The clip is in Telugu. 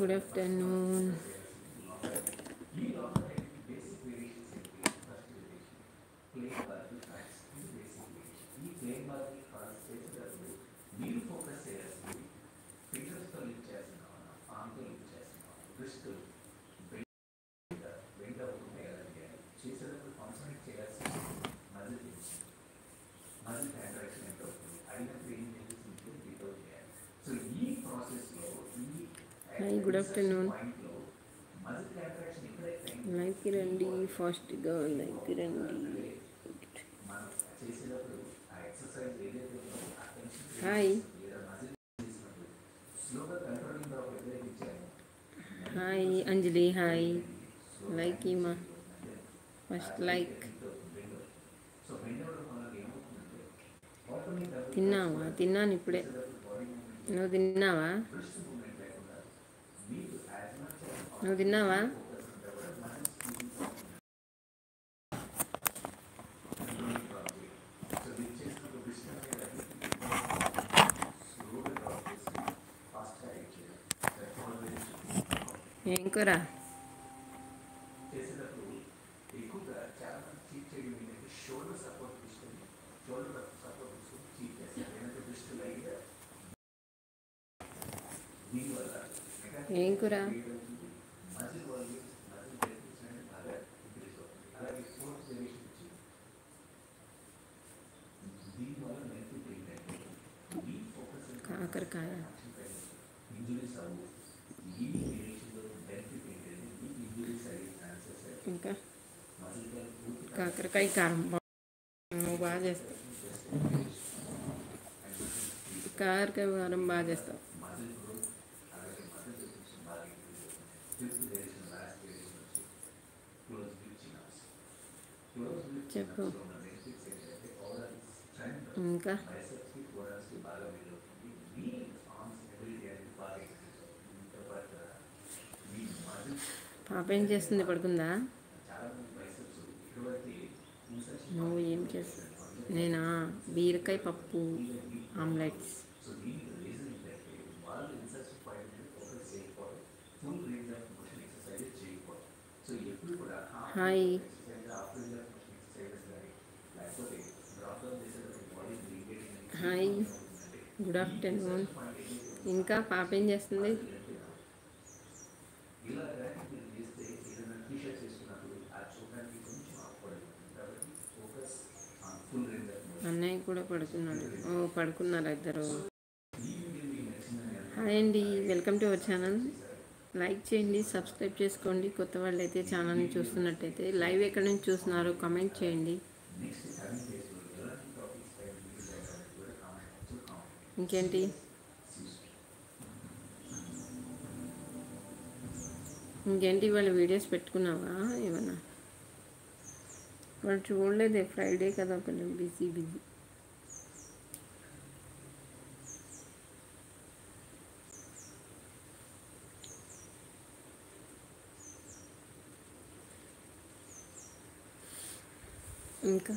Good afternoon. Hi, good afternoon. Like రండి ఫాస్ట్గా లైక్ రండి. Hi hi Anjali, hi. Like ఈమా, ఫస్ట్ లైక్. తిన్నావా? తిన్నాను ఇప్పుడే. నువ్వు తిన్నావా? నువ్వు తిన్నావా? ఏం కూర? ఏం కూర? కాకరకాయ. ఇంకా కాకరకాయ కారం నువ్వు బాగా చేస్తావు. కాకరకాయ కారం బాగా చేస్తావు. చెప్పు. ఇంకా పాప ఏం చేస్తుంది? పడుకుందా? నువ్వు ఏం చేస్తావు? నేనా బీరకాయ పప్పు omelettes. Hi, hi, good afternoon. ఇంకా పాప ఏం చేస్తుంది? అన్నయ్య కూడా పడుకున్నాడు. ఓ, పడుకున్నారు ఇద్దరు. హాయ్ అండి, welcome to our channel. Like చేయండి, సబ్స్క్రైబ్ చేసుకోండి. కొత్త వాళ్ళు అయితే ఛానల్ని చూస్తున్నట్టయితే లైవ్ ఎక్కడి నుంచి చూస్తున్నారో కామెంట్ చేయండి. ఇంకేంటి? ఇవాళ వీడియోస్ పెట్టుకున్నావా ఏమన్నా? వాళ్ళు చూడలేదే, ఫ్రైడే కదా, కొంచెం బిజీ. ఇంకా